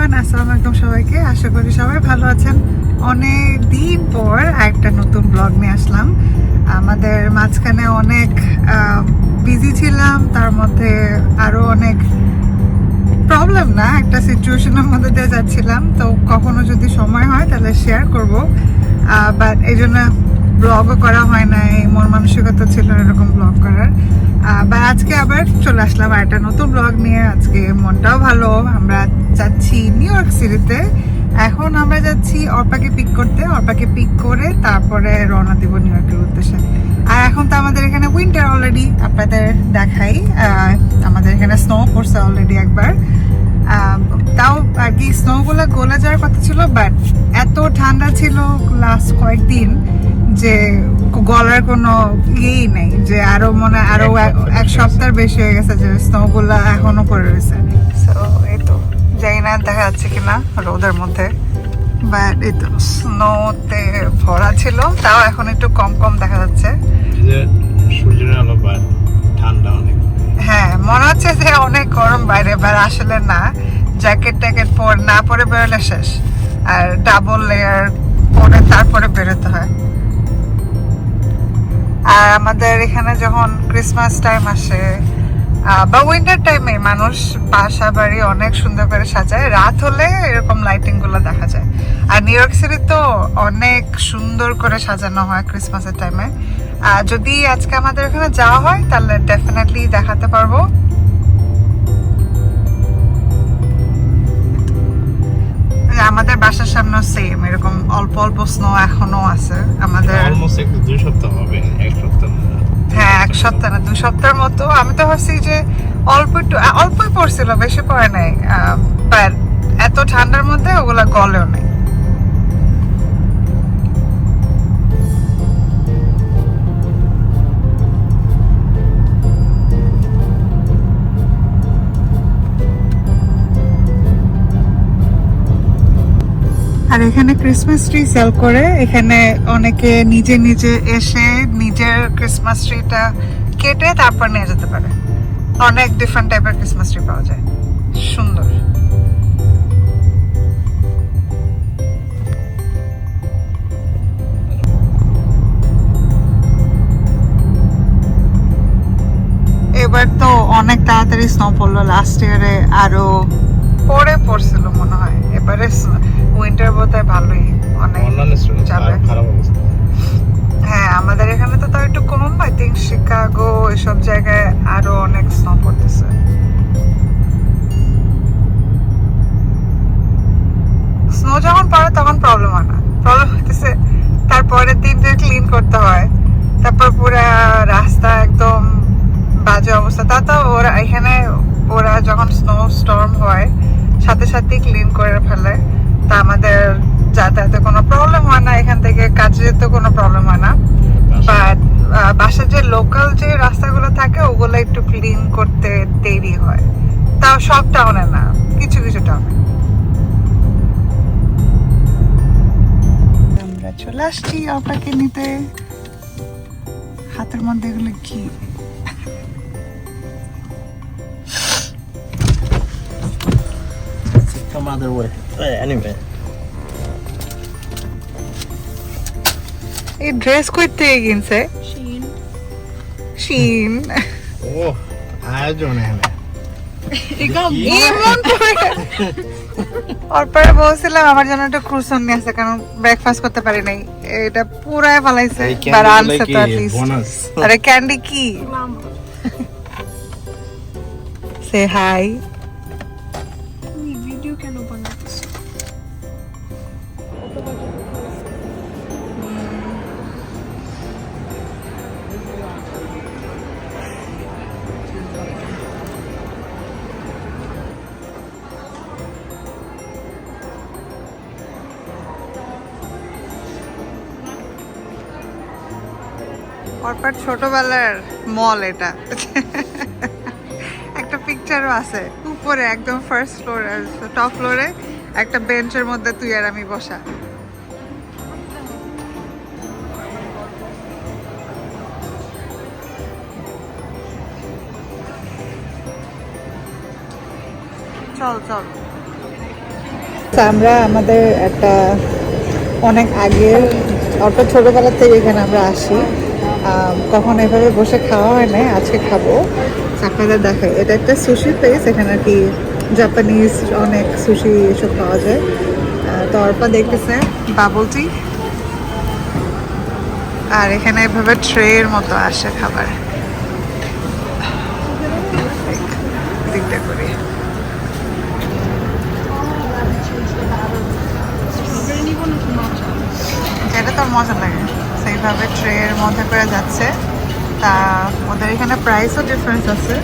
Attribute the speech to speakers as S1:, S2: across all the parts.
S1: Everyone, আসসালামু আলাইকুম সবাইকে। আশা করি সবাই ভালো আছেন। অনেক দিন পর একটা নতুন ব্লগ নিয়ে আসলাম। আমাদের মাঝখানে অনেক বিজি ছিলাম, তার মধ্যে আরো অনেক প্রবলেম না একটা সিচুয়েশনের মধ্যে দিয়ে যাচ্ছিলাম। তো কখনো যদি সময় হয় তাহলে শেয়ার করব, বাট এই জন্য ব্লগও করা হয় না, মন মানসিকতা ছিল এরকম ব্লগ করার। বা আজকে আবার চলে আসলাম আর একটা নতুন ব্লগ নিয়ে। আজকে মনটাও ভালো, আমরা যাচ্ছি নিউ ইয়র্ক সিটিতে। এখন আমরা যাচ্ছি অর্পাকে পিক করতে, অর্পাকে পিক করে তারপরে রওনা দিব নিউ ইয়র্কের উদ্দেশ্যে। আর এখন তো আমাদের এখানে উইন্টার অলরেডি, আপনাদের দেখাই আমাদের এখানে স্নো পড়ছে অলরেডি একবার। তাও আর কি স্নোগুলো গলে যাওয়ার কথা ছিল, বাট এত ঠান্ডা ছিল লাস্ট কয়েকদিন যে গলার কোনো ইয়েই নেই, যে আরো মনে আরো এক সপ্তাহ বেশি হয়ে গেছে যে স্নোগুলা এখনো পড়ে রয়েছে। সো এই তো যাই না দেখা যাচ্ছে কিনা রোদের মধ্যে, বাট এই তো স্নোতে ভরা ছিল, তাও এখন একটু কম কম দেখা যাচ্ছে।
S2: সূর্যের আলো ঠান্ডা অনেক।
S1: হ্যাঁ, মনে হচ্ছে যে অনেক গরম বাইরে, বাট আসলে না। জ্যাকেট ট্যাকেট না পরে বেরোলে শেষ, আর ডাবল লেয়ার পরে তারপরে বেরোতে হয়। আর আমাদের এখানে যখন ক্রিসমাস টাইম আসে বা উইন্টার টাইমে মানুষ বাসা বাড়ি অনেক সুন্দর করে সাজায়, রাত হলে এরকম লাইটিং গুলো দেখা যায়। আর নিউ ইয়র্ক সিটি তো অনেক সুন্দর করে সাজানো হয় ক্রিসমাসের টাইমে। যদি আজকে আমাদের এখানে যাওয়া হয় তাহলে ডেফিনেটলি দেখাতে পারবো। আমাদের বাসার সামনে সেম এরকম অল্প অল্প স্নো এখনো আছে আমাদের।
S2: অলমোস্ট 2 সপ্তাহ হবে, 1 সপ্তাহ না।
S1: হ্যাঁ, 1 সপ্তাহ না 2 সপ্তাহের মতো। আমি তো ভাবছি যে অল্পই পড়ছিল, বেশি পড়ে নাই, বাট এত ঠান্ডার মধ্যে ওগুলা গলেও নেই। আর এখানে ক্রিসমাস ট্রি সেল করে, এখানে অনেকে নিজে নিজে এসে নিজের ক্রিসমাস ট্রিটা কেটে তারপর নিয়ে যেতে পারে। অনেক ডিফারেন্ট টাইপের ক্রিসমাস ট্রি পাওয়া যায়, সুন্দর। এবার তো অনেক তাড়াতাড়ি স্নো পড়লো, লাস্ট ইয়ারে আরো পড়ছিল মনে হয়। এবারে উইন্টার বোধহয় ভালোই অনেক যাবে। হ্যাঁ, আমাদের এখানে তো তাও একটু কম, আই থিঙ্ক শিকাগো এসব জায়গায় আরো অনেক স্নো পড়তেছে। স্নো যখন পড়ে তখন প্রবলেম হয় না, প্রবলেম হইতেছে তারপরের দিন যে ক্লিন করতে হয়, তারপর পুরা রাস্তা একদম বাজে অবস্থা। তা তো ওরা যখন স্নো স্টর্ম হয় সাথে সাথে ক্লিন করে ফেলে, তা আমাদের যাতায়াতে কোনো প্রবলেম হয় না, এখান থেকে কাজে যেতে কোনো প্রবলেম হয় না। বাট বাসার যে লোকাল যে রাস্তাগুলো থাকে ওগুলো একটু ক্লিন করতে দেরি হয়, তাও সব টাউনে না, কিছু কিছু টাউনে। আমরা চলে আসছি আপনাকে নিতে। হাতের মধ্যে এগুলো কি?
S2: Some other way. Anyway.
S1: এই ড্রেস করতে কিনছে শিন।
S2: ও আয়োজন এখানে।
S1: অর্পারে বলছিলাম আমার জন্য একটা ক্রুসন নিয়ে আসে, কারণ ব্রেকফাস্ট করতে পারি নাই। এটা পুরাই ফালাইছে, আর আনছে তো অ্যাটলিস্ট। আরে ক্যান্ডি কি? সে হাই।
S3: ভিডিও কেন বানাতেছ?
S1: অর্পার ছোটবেলার মল এটা। একটা পিকচারও আছে উপরে, একদম ফার্স্ট ফ্লোরে, টপ ফ্লোরে একটা বেঞ্চের মধ্যে তুই আর আমি বসা। চল চল। তো আমরা আমাদের একটা অনেক আগের অত ছোটোবেলা থেকে এখানে আমরা আসি, কখন এভাবে বসে খাওয়া হয় না, আজকে খাবো। আপনাদের দেখাই, এটা একটা সুশি প্লেস, এখানে আর কি জাপানিজ অনেক সুশি এসব পাওয়া যায়। তো অর্পা দেখতেছে বাবল টি, আর এখানে এভাবে ট্রের মতো আসে খাবার। দিকটা করি যেটা তোর মজা লাগে, সেইভাবে ট্রের মধ্যে করে যাচ্ছে। তা ওদের এখানে প্রাইসও ডিফারেন্স আছে।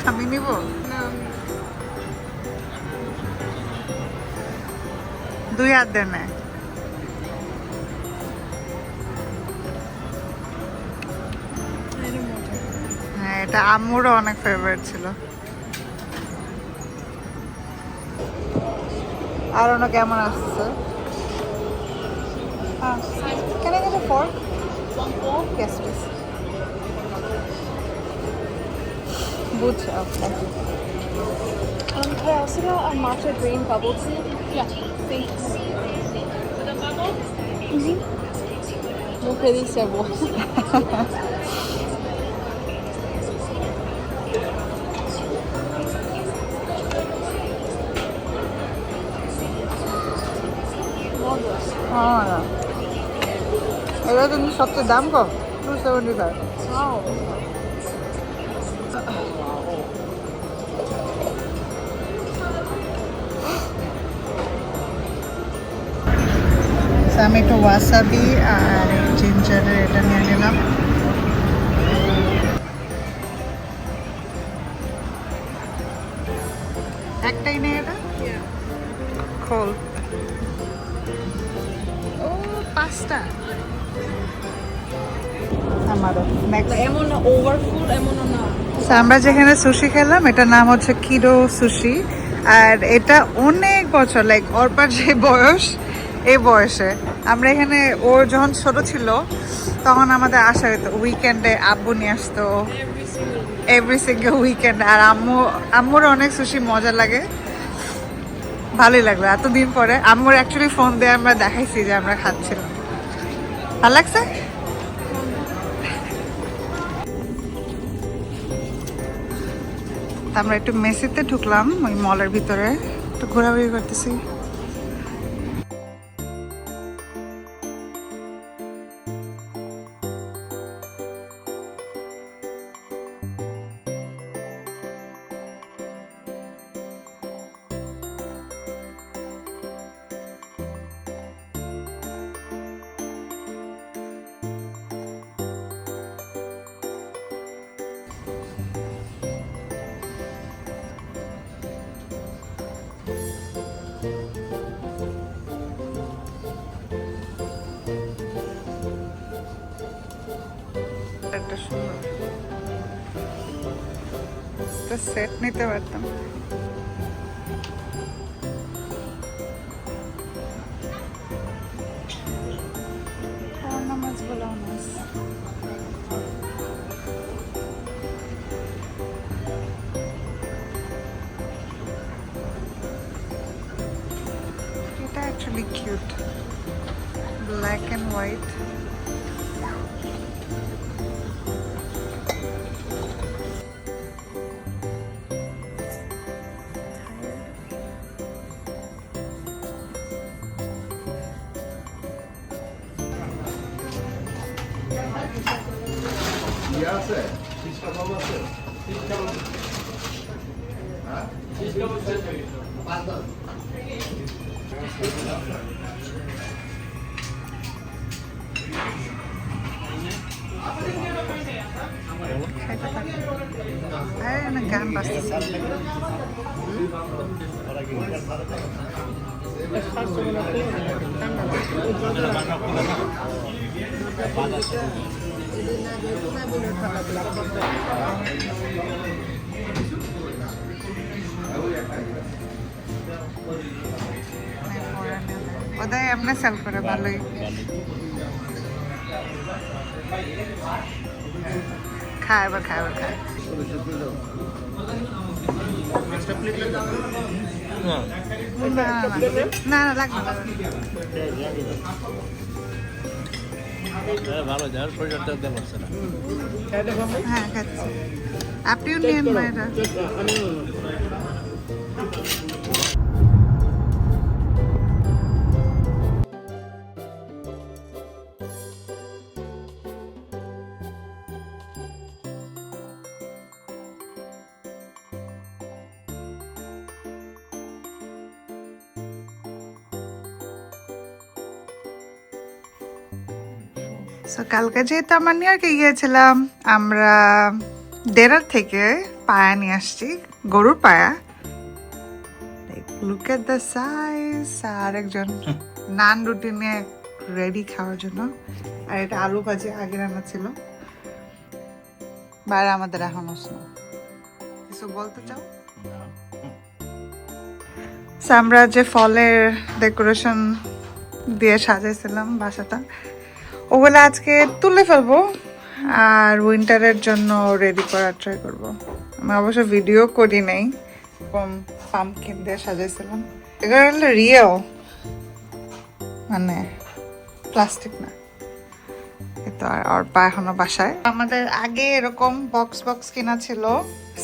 S1: আমি নিব দুই হাত দেনে। হ্যাঁ, এটা আম্মুরও অনেক ফেভারিট ছিল। আর অন্য কেমন আসছে? Can I get a fork? One fork? Yes, please. বুঝছি, thank you.
S3: Can I also get a matcha green bubble tea? Yeah. Thanks. With a bubble? Mm-hmm. Muy felicia vos.
S1: এটা কিন্তু সবচেয়ে দাম কম, 275।
S3: Wow.
S1: আমি একটু ওয়াসাবি আর জিঞ্জারের এটা নিয়ে নিলাম। একটাই নেই এটা? খোল। ও, 5টা। আমারও নেক্সট।
S3: এমন না ওভার ফুড, এমন না।
S1: আমরা যেখানে সুশি খেলাম, এটার নাম হচ্ছে কিডো সুশি। আর এটা অনেক বছর, লাইক অর্পার যে বয়স, এই বয়সে আমরা এখানে, ওর যখন ছোট ছিল তখন আমাদের আসা হতো উইকেন্ডে, আব্বু নিয়ে আসতো এভরি সিঙ্গেল উইকেন্ড। আর আম্মুর অনেক সুশি মজা লাগে, ভালোই লাগলো এতদিন পরে। আম্মুর অ্যাকচুয়ালি ফোন দিয়ে আমরা দেখাইছি যে আমরা খাচ্ছিলাম, ভালো লাগছে। আমরা একটু মেসিতে ঢুকলাম, ওই মলের ভিতরে একটু ঘোরাঘুরি করতেছি। একটা সুন্দর একটা সেট নিতে পারতাম। মাছগুলো মাছ এটা actually cute, black and white. গান বাজতেছে। বোধহয় এমনি সেল করে ভালোই। খায় এবার খায়। না লাগবে না।
S2: ভালো যার শরীরটা তেল হচ্ছে না।
S1: হ্যাঁ খাচ্ছি। আপনিও নিন মায়েরা। কালকে যেহেতু আমার নিউ ইয়র্কে গিয়েছিলাম, আমরা দেরার থেকে পায়া নিয়ে আসছি, গরুর পায়া। Look at the size. আর একজন নান রুটি নিয়ে রেডি খাওয়ার জন্য, আর এটা আলু ভাজি আগে রান্না ছিল। বাইরে আমাদের এখন কিছু বলতে চাও? আমরা যে ফলের ডেকোরেশন দিয়ে সাজাইছিলাম বাসাটা, ওগুলো আজকে তুলে ফেলবো আর উইন্টারের জন্য রেডি করার ট্রাই করবো। আমি অবশ্য ভিডিও করি নাই, পাম্পকিন দিয়ে সাজাইছিলাম। এগুলো হলো রিয়েল, মানে প্লাস্টিক না। তো আর পা এখনো বাসায়। আমাদের আগে এরকম বক্স কিনা ছিল,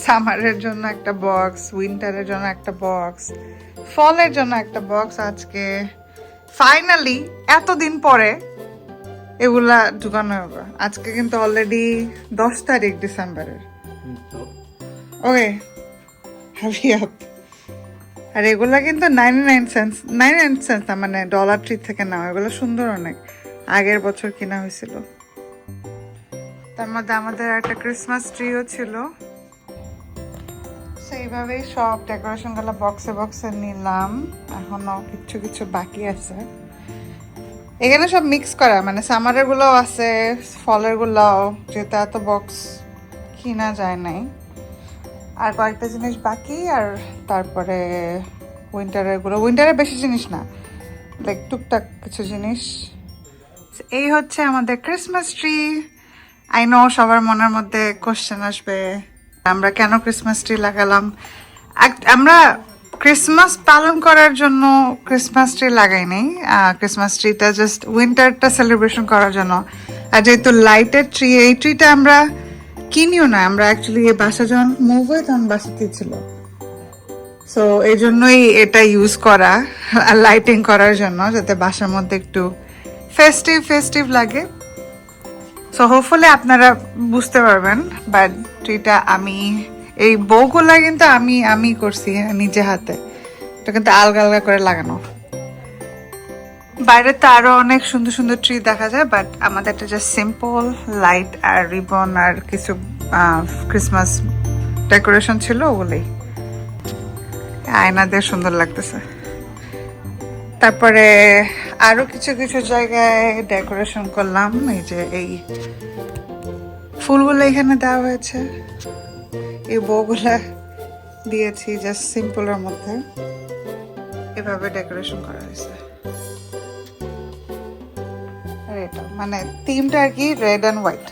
S1: সামারের জন্য একটা বক্স, উইন্টারের জন্য একটা বক্স, ফলের জন্য একটা বক্স। আজকে ফাইনালি এতদিন পরে এগুলা ঢুকানো হবে। আজকে কিন্তু অলরেডি 10 তারিখ ডিসেম্বরের। ওকে, আর এগুলা কিন্তু 99 সেন্স না, মানে ডলার ট্রি থেকে নেওয়া। এগুলো সুন্দর অনেক, আগের বছর কিনা হয়েছিল। তার মধ্যে আমাদের একটা ক্রিসমাস ট্রিও ছিল। সেইভাবেই সব ডেকোরেশন গুলো বক্সে নিলাম। এখনো কিছু বাকি আছে। এখানে সব মিক্স করা, মানে সামারের গুলোও আছে, ফলের গুলোও, যেহেতু এত বক্স কিনা যায় নাই। আর কয়েকটা জিনিস বাকি, আর তারপরে উইন্টারের বেশি জিনিস না, লাইক টুকটাক কিছু জিনিস। এই হচ্ছে আমাদের ক্রিসমাস ট্রি। আই নো সবার মনের মধ্যে কোশ্চেন আসবে, আমরা কেন ক্রিসমাস ট্রি লাগালাম। আমরা ক্রিসমাস পালন করার জন্য ক্রিসমাস ট্রি লাগাই নাই। ক্রিসমাস ট্রিটা জাস্ট উইন্টারটা সেলিব্রেশন করার জন্য। আর যেহেতু লাইটের ট্রি, এই ট্রিটা আমরা কিনিও না, আমরা অ্যাকচুয়ালি এই বাসা যখন মুভ হই তখন বাসাতেই ছিল। সো এই জন্যই এটা ইউজ করা, লাইটিং করার জন্য, যাতে বাসার মধ্যে একটু ফেস্টিভ লাগে। সো হোপফুলি আপনারা বুঝতে পারবেন। বাট ট্রিটা এই বউগুলা কিন্তু আমি করছি নিজে হাতে। এটা কিন্তু আলগা করে লাগানো। বাইরে তো আরো অনেক সুন্দর ট্রি দেখা যায়, বাট আমাদের একটা জাস্ট সিম্পল লাইট আর রিবন আর কিছু ক্রিসমাস ডেকোরেশন ছিল, ওগুলোই। আয়না দিয়ে সুন্দর লাগতেছে। তারপরে আরো কিছু জায়গায় ডেকোরেশন করলাম। এই যে এই ফুলগুলো এখানে দেওয়া হয়েছে, এই বউগুলা দিয়েছি জাস্ট সিম্পলের মধ্যে। এভাবে ডেকোরেশন করা হয়েছে। আর এটা মানে থিমটা আর কি রেড অ্যান্ড হোয়াইট।